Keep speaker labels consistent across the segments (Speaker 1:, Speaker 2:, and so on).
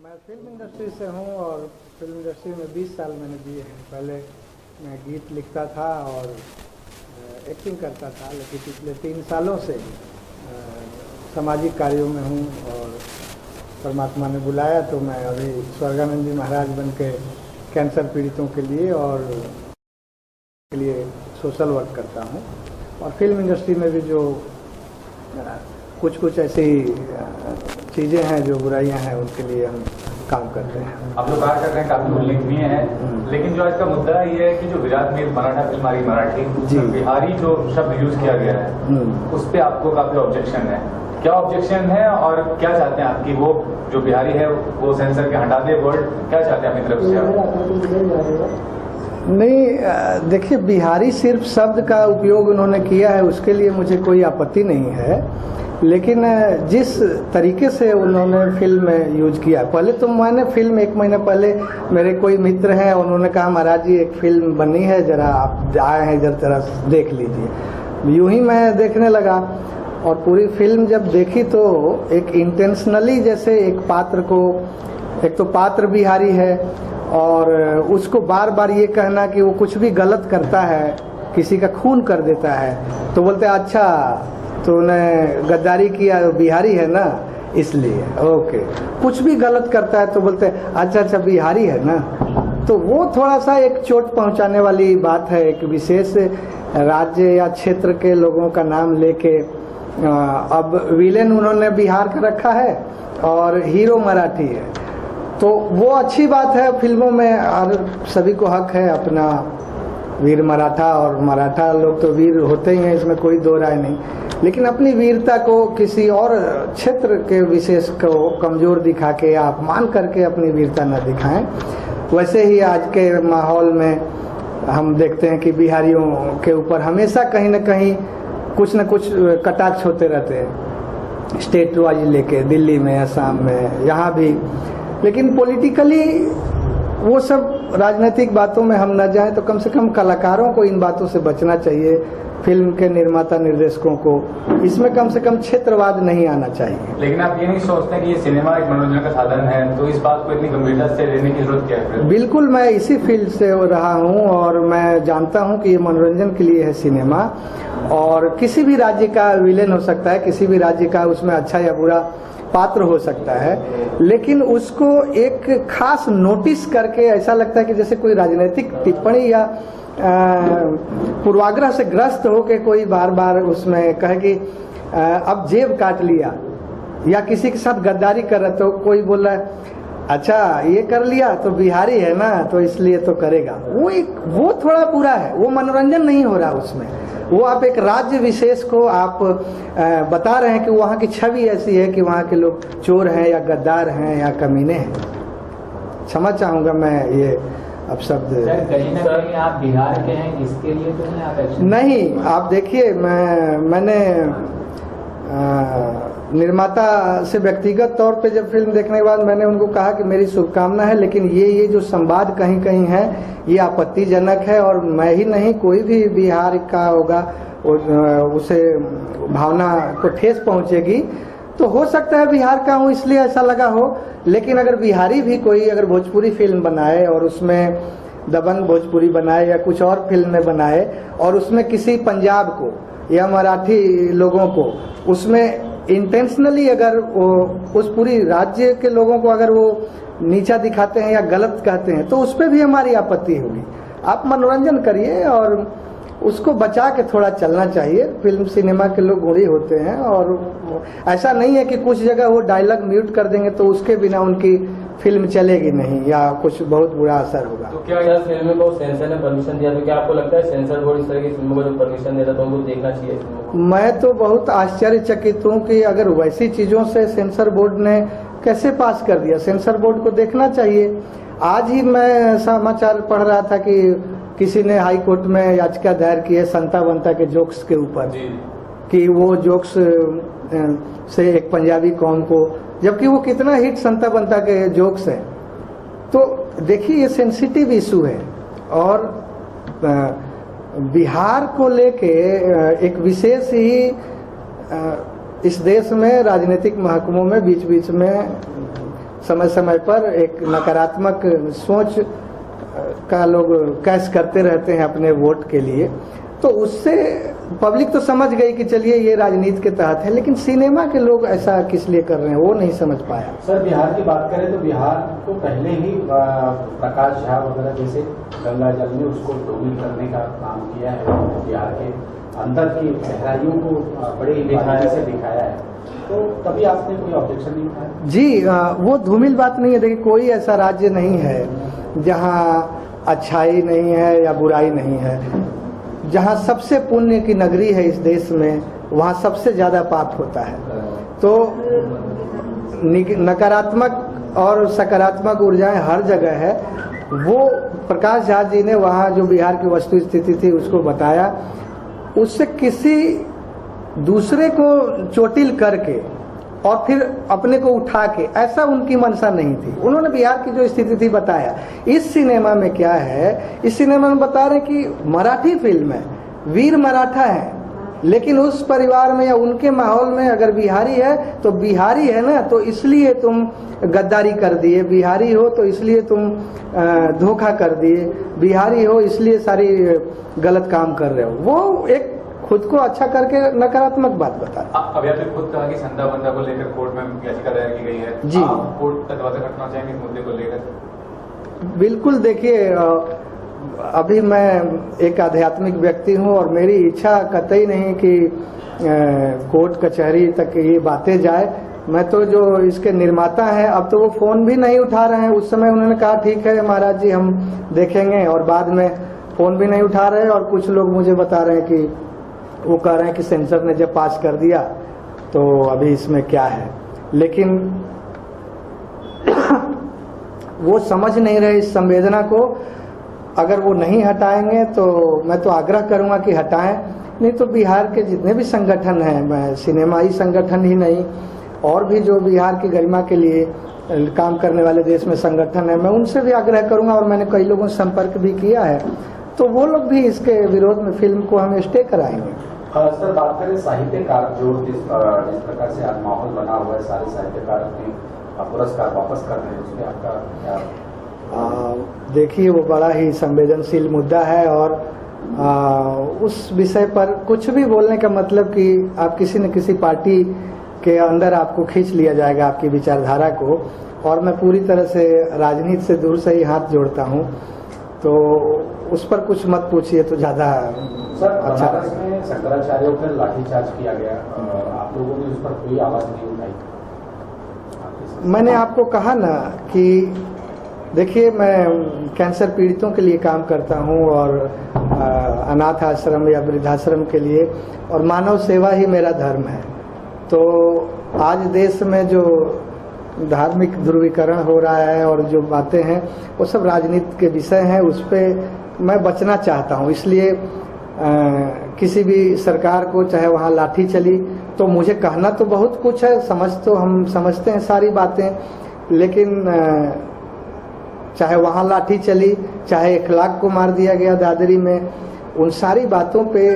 Speaker 1: मैं film industry से हूँ और फिल्म इंडस्ट्री में 20 साल मैंने दिए हैं। पहले मैं गीत लिखता था और एक्टिंग करता था, लेकिन पिछले 3 सालों से सामाजिक कार्यों में हूँ और परमात्मा ने बुलाया तो मैं अभी स्वर्गानंद जी महाराज बन के कैंसर पीड़ितों के लिए और के लिए सोशल वर्क करता हूँ। और फिल्म इंडस्ट्री में भी जो कुछ ऐसी चीज़ें हैं जो बुराइयां हैं उनके लिए हम काम करते हैं।
Speaker 2: आप जो कार्य कर रहे हैं काफी उल्लेखनीय है, लेकिन जो आज का मुद्दा ये है कि जो विराट में मराठा फिल्म आ रही मराठी, बिहारी जो शब्द यूज किया गया है उस पर आपको काफी ऑब्जेक्शन है। क्या ऑब्जेक्शन है और क्या चाहते हैं आपकी वो जो बिहारी है वो सेंसर के हटा दे वर्ड, क्या चाहते हैं अपनी तरफ से?
Speaker 1: नहीं, देखिए, बिहारी सिर्फ शब्द का उपयोग उन्होंने किया है, उसके लिए मुझे कोई आपत्ति नहीं है, लेकिन जिस तरीके से उन्होंने फिल्म में यूज किया, पहले तो मैंने फिल्म 1 महीने पहले मेरे कोई मित्र हैं, उन्होंने कहा महाराज जी एक फिल्म बनी है, जरा आप आए हैं जरा देख लीजिए। यूं ही मैं देखने लगा और पूरी फिल्म जब देखी तो एक इंटेंशनली जैसे एक पात्र को, एक तो पात्र बिहारी है और उसको बार बार ये कहना कि वो कुछ भी गलत करता है, किसी का खून कर देता है, तो बोलते अच्छा तो उन्हें गद्दारी किया, बिहारी है ना इसलिए, ओके। कुछ भी गलत करता है तो बोलते अच्छा बिहारी है ना। तो वो थोड़ा सा एक चोट पहुंचाने वाली बात है। एक विशेष राज्य या क्षेत्र के लोगों का नाम लेके अब विलेन उन्होंने बिहार का रखा है और हीरो मराठी है, तो वो अच्छी बात है। फिल्मों में और सभी को हक है अपना वीर मराठा, और मराठा लोग तो वीर होते ही हैं, इसमें कोई दो राय नहीं, लेकिन अपनी वीरता को किसी और क्षेत्र के विशेष को कमजोर दिखा के या अपमान करके अपनी वीरता न दिखाएं। वैसे ही आज के माहौल में हम देखते हैं कि बिहारियों के ऊपर हमेशा कहीं न कहीं कुछ न कुछ कटाक्ष होते रहते हैं, स्टेट वाइज लेके, दिल्ली में, असम में, यहाँ भी। लेकिन पॉलिटिकली वो सब राजनीतिक बातों में हम न जाएं तो कम से कम कलाकारों को इन बातों से बचना चाहिए, फिल्म के निर्माता निर्देशकों को इसमें कम से कम क्षेत्रवाद नहीं आना चाहिए।
Speaker 2: लेकिन आप ये नहीं सोचते कि ये सिनेमा एक मनोरंजन का साधन है, तो इस बात को इतनी गंभीरता से लेने की जरूरत क्या है?
Speaker 1: बिल्कुल, मैं इसी फील्ड से रहा हूँ और मैं जानता हूँ कि ये मनोरंजन के लिए है सिनेमा, और किसी भी राज्य का विलेन हो सकता है, किसी भी राज्य का उसमें अच्छा या बुरा पात्र हो सकता है, लेकिन उसको एक खास नोटिस करके ऐसा लगता है कि जैसे कोई राजनीतिक टिप्पणी या पूर्वाग्रह से ग्रस्त हो के कोई बार बार उसमें कहे कि अब जेब काट लिया, या किसी के साथ गद्दारी कर रहा तो कोई बोल रहा है अच्छा ये कर लिया तो बिहारी है ना तो इसलिए तो करेगा। वो थोड़ा बुरा है, वो मनोरंजन नहीं हो रहा उसमें। वो आप एक राज्य विशेष को आप बता रहे हैं कि वहाँ की छवि ऐसी है कि वहाँ के लोग चोर हैं या गद्दार हैं या कमीने हैं। क्षमा चाहूँगा मैं ये अब शब्द।
Speaker 3: कहीं ना कहीं आप बिहार के हैं, इसके लिए तो नहीं आप एक्शन
Speaker 1: नहीं, आप देखिए, मैंने निर्माता से व्यक्तिगत तौर पे जब फिल्म देखने के बाद मैंने उनको कहा कि मेरी शुभकामना है, लेकिन ये जो संवाद कहीं कहीं है ये आपत्तिजनक है, और मैं ही नहीं कोई भी बिहार का होगा उसे भावना को ठेस पहुंचेगी। तो हो सकता है बिहार का हूँ इसलिए ऐसा लगा हो, लेकिन अगर बिहारी भी कोई अगर भोजपुरी फिल्म बनाए और उसमें दबंग भोजपुरी बनाए या कुछ और फिल्म में बनाए और उसमें किसी पंजाब को या मराठी लोगों को उसमें इंटेंशनली अगर वो उस पूरी राज्य के लोगों को अगर वो नीचा दिखाते हैं या गलत कहते हैं तो उस पर भी हमारी आपत्ति होगी। आप मनोरंजन करिए और उसको बचा के थोड़ा चलना चाहिए। फिल्म सिनेमा के लोग गुणी होते हैं और ऐसा नहीं है कि कुछ जगह वो डायलॉग म्यूट कर देंगे तो उसके बिना उनकी फिल्म चलेगी नहीं या कुछ बहुत बुरा असर होगा।
Speaker 3: तो क्या इस फिल्म को सेंसर ने परमिशन दिया, तो क्या आपको लगता है सेंसर बोर्ड इस तरह की फिल्मों को जो परमिशन देता तो उनको देखना चाहिए?
Speaker 1: मैं तो बहुत आश्चर्यचकित हूँ कि अगर वैसी चीजों से सेंसर बोर्ड ने कैसे पास कर दिया। सेंसर बोर्ड को देखना चाहिए। आज ही मैं समाचार पढ़ रहा था कि किसी ने हाई कोर्ट में याचिका दायर की है संता बनता के जोक्स के ऊपर, कि वो जोक्स से एक पंजाबी कौम को, जबकि वो कितना हिट संता बनता के जोक्स हैं। तो देखिए ये सेंसिटिव इशू है, और बिहार को लेके एक विशेष ही इस देश में राजनीतिक महकमों में बीच बीच में समय समय पर एक नकारात्मक सोच का लोग कैश करते रहते हैं अपने वोट के लिए, तो उससे पब्लिक तो समझ गई कि चलिए ये राजनीति के तहत है, लेकिन सिनेमा के लोग ऐसा किस लिए कर रहे हैं वो नहीं समझ पाया।
Speaker 4: सर, बिहार की बात करें तो बिहार को पहले ही प्रकाश झा वगैरह जैसे गंगा जल में उसको धूमिल करने का काम किया है, बिहार के अंदर की गहराइयों को बड़े बारीकी से दिखाया है, तो तभी आपने कोई ऑब्जेक्शन नहीं उठाया?
Speaker 1: जी, वो धूमिल बात नहीं है। देखिए, कोई ऐसा राज्य नहीं है जहाँ अच्छाई नहीं है या बुराई नहीं है। जहाँ सबसे पुण्य की नगरी है इस देश में, वहाँ सबसे ज्यादा पाप होता है। तो नकारात्मक और सकारात्मक ऊर्जाएं हर जगह है। वो प्रकाश झा जी ने वहाँ जो बिहार की वस्तु स्थिति थी उसको बताया, उससे किसी दूसरे को चोटिल करके और फिर अपने को उठा के, ऐसा उनकी मंशा नहीं थी। उन्होंने बिहार की जो स्थिति थी बताया। इस सिनेमा में क्या है, इस सिनेमा में बता रहे कि मराठी फिल्म है, वीर मराठा है, लेकिन उस परिवार में या उनके माहौल में अगर बिहारी है तो बिहारी है ना, तो इसलिए तुम गद्दारी कर दिए, बिहारी हो तो इसलिए तुम धोखा कर दिए, बिहारी हो इसलिए सारी गलत काम कर रहे हो। वो एक खुद को अच्छा करके नकारात्मक बात बता।
Speaker 2: अभी आपने खुद कहा कि संध्या बंदा को लेकर कोर्ट में याचिका दायर की गई है
Speaker 1: जी,
Speaker 2: आप कोर्ट तक वादा करना चाहेंगे इस मुद्दे को लेकर?
Speaker 1: बिल्कुल। देखिए, अभी मैं एक आध्यात्मिक व्यक्ति हूं और मेरी इच्छा कतई नहीं कि कोर्ट कचहरी तक ये बातें जाए। मैं तो जो इसके निर्माता हैं, अब तो वो फोन भी नहीं उठा रहे हैं। उस समय उन्होंने कहा ठीक है महाराज जी हम देखेंगे, और बाद में फोन भी नहीं उठा रहे। और कुछ लोग मुझे बता रहे हैं कि वो कह रहे हैं कि सेंसर ने जब पास कर दिया तो अभी इसमें क्या है, लेकिन वो समझ नहीं रहे इस संवेदना को। अगर वो नहीं हटाएंगे तो मैं तो आग्रह करूंगा कि हटाएं, नहीं तो बिहार के जितने भी संगठन हैं, मैं सिनेमाई संगठन ही नहीं और भी जो बिहार की गरिमा के लिए काम करने वाले देश में संगठन है, मैं उनसे भी आग्रह करूंगा। और मैंने कई लोगों से संपर्क भी किया है, तो वो लोग भी इसके विरोध में फिल्म को हम स्टे कराएंगे।
Speaker 4: सर, बात करें साहित्यकार जो जिस प्रकार से आज माहौल बना हुआ है, सारे साहित्यकार अपने पुरस्कार वापस कर रहे हैं, उसमें आपका क्या?
Speaker 1: देखिए, वो बड़ा ही संवेदनशील मुद्दा है और उस विषय पर कुछ भी बोलने का मतलब कि आप किसी न किसी पार्टी के अंदर आपको खींच लिया जाएगा, आपकी विचारधारा को। और मैं पूरी तरह से राजनीति से दूर से ही हाथ जोड़ता हूँ, तो उस पर कुछ मत पूछिए तो ज्यादा अच्छा।
Speaker 4: बनारस में शंकराचार्यों पर लाठीचार्ज किया गया, आप लोगों ने उस पर कोई आवाज नहीं उठाई?
Speaker 1: मैंने आपको कहा ना कि देखिए, मैं कैंसर पीड़ितों के लिए काम करता हूं और अनाथ आश्रम या वृद्धाश्रम के लिए, और मानव सेवा ही मेरा धर्म है। तो आज देश में जो धार्मिक ध्रुवीकरण हो रहा है और जो बातें हैं वो सब राजनीति के विषय हैं, उस पर मैं बचना चाहता हूं। इसलिए किसी भी सरकार को चाहे वहां लाठी चली, तो मुझे कहना तो बहुत कुछ है, समझ तो हम समझते हैं सारी बातें, लेकिन चाहे वहां लाठी चली, चाहे 1 लाख को मार दिया गया दादरी में, उन सारी बातों पे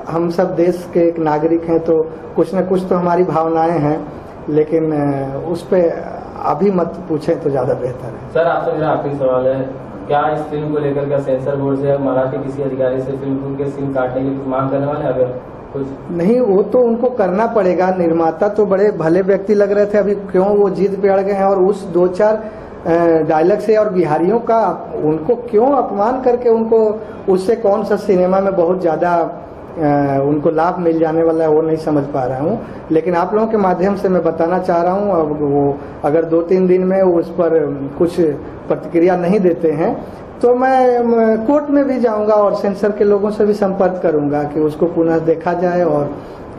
Speaker 1: हम सब देश के एक नागरिक हैं, तो कुछ न कुछ तो हमारी भावनाएं हैं, लेकिन उस पे अभी मत पूछें तो ज्यादा बेहतर है।
Speaker 3: सर, आपसे मेरा आखिरी सवाल है, क्या इस फिल्म को लेकर क्या सेंसर बोर्ड से मराठी किसी अधिकारी से फिल्म के सीन काटने की कुछ मांग करने वाले? अगर कुछ नहीं,
Speaker 1: वो तो उनको करना पड़ेगा। निर्माता तो बड़े भले व्यक्ति लग रहे थे, अभी क्यों वो जिद पे अड़ गए हैं और उस 2-4 डायलॉग से और बिहारियों का उनको क्यों अपमान करके उनको उससे कौन सा सिनेमा में बहुत ज्यादा उनको लाभ मिल जाने वाला है वो नहीं समझ पा रहा हूँ। लेकिन आप लोगों के माध्यम से मैं बताना चाह रहा हूँ, अब वो अगर 2-3 दिन में उस पर कुछ प्रतिक्रिया नहीं देते हैं तो मैं कोर्ट में भी जाऊंगा और सेंसर के लोगों से भी संपर्क करूंगा कि उसको पुनः देखा जाए और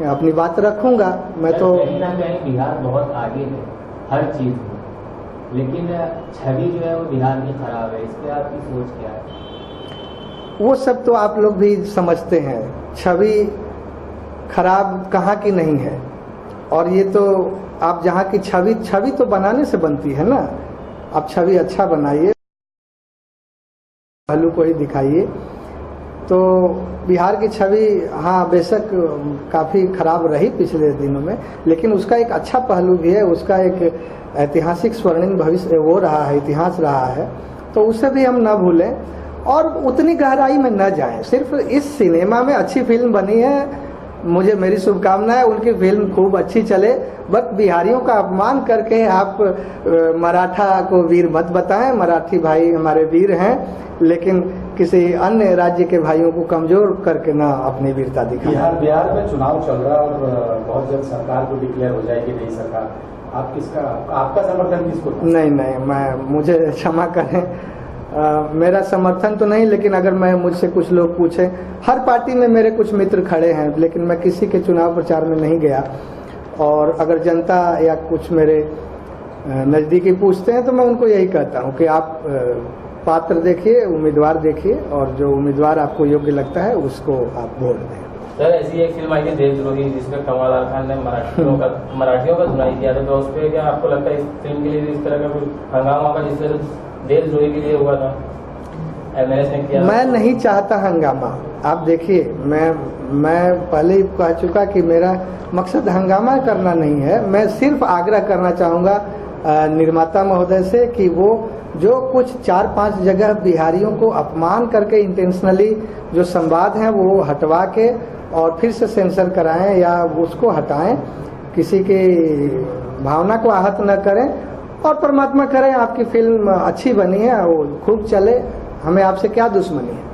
Speaker 1: अपनी बात रखूंगा। मैं तो
Speaker 5: कहीं ना कहीं बिहार बहुत आगे है हर चीज में, लेकिन छवि जो है वो बिहार की खराब है, इस पर आपकी सोच क्या है?
Speaker 1: वो सब तो आप लोग भी समझते हैं, छवि खराब कहाँ की नहीं है। और ये तो आप जहाँ की छवि तो बनाने से बनती है ना, आप छवि अच्छा बनाइए, पहलू को ही दिखाइए। तो बिहार की छवि हाँ बेशक काफ़ी खराब रही पिछले दिनों में, लेकिन उसका एक अच्छा पहलू भी है, उसका एक ऐतिहासिक स्वर्णिम भविष्य वो रहा है, इतिहास रहा है, तो उसे भी हम न भूलें और उतनी गहराई में न जाएं। सिर्फ इस सिनेमा में अच्छी फिल्म बनी है, मुझे मेरी शुभकामना है उनकी फिल्म खूब अच्छी चले, बट बिहारियों का अपमान करके आप मराठा को वीर मत बताएं। मराठी भाई हमारे वीर हैं, लेकिन किसी अन्य राज्य के भाइयों को कमजोर करके ना अपनी वीरता दिखाएं।
Speaker 4: बिहार में चुनाव चल रहा है और बहुत जल्द सरकार को डिक्लेयर हो जाएगी नई सरकार, आपका समर्थन किसको?
Speaker 1: नहीं, मुझे क्षमा करें, मेरा समर्थन तो नहीं, लेकिन अगर मुझसे कुछ लोग पूछे, हर पार्टी में मेरे कुछ मित्र खड़े हैं, लेकिन मैं किसी के चुनाव प्रचार में नहीं गया। और अगर जनता या कुछ मेरे नज़दीकी पूछते हैं तो मैं उनको यही कहता हूं कि आप पात्र देखिए, उम्मीदवार देखिए, और जो उम्मीदवार आपको योग्य लगता है उसको आप वोट दें।
Speaker 3: सर, ऐसी एक फिल्म आई थी देशद्रोही, जिसमें कमल खान ने मराठियों का धुनाई किया था, तो उस पर क्या आपको लगता है इस फिल्म के लिए इस तरह का कोई हंगामा होगा जिससे देशद्रोही के लिए हुआ था? एमएनएस ने किया।
Speaker 1: मैं नहीं चाहता हंगामा। आप देखिए, मैं पहले ही कह चुका कि मेरा मकसद हंगामा करना नहीं है। मैं सिर्फ आग्रह करना चाहूँगा निर्माता महोदय से कि वो जो कुछ 4-5 जगह बिहारियों को अपमान करके इंटेंशनली जो संवाद हैं वो हटवा के और फिर से सेंसर कराएं या उसको हटाएं, किसी की भावना को आहत न करें, और परमात्मा करें आपकी फिल्म अच्छी बनी है, वो खूब चले, हमें आपसे क्या दुश्मनी है।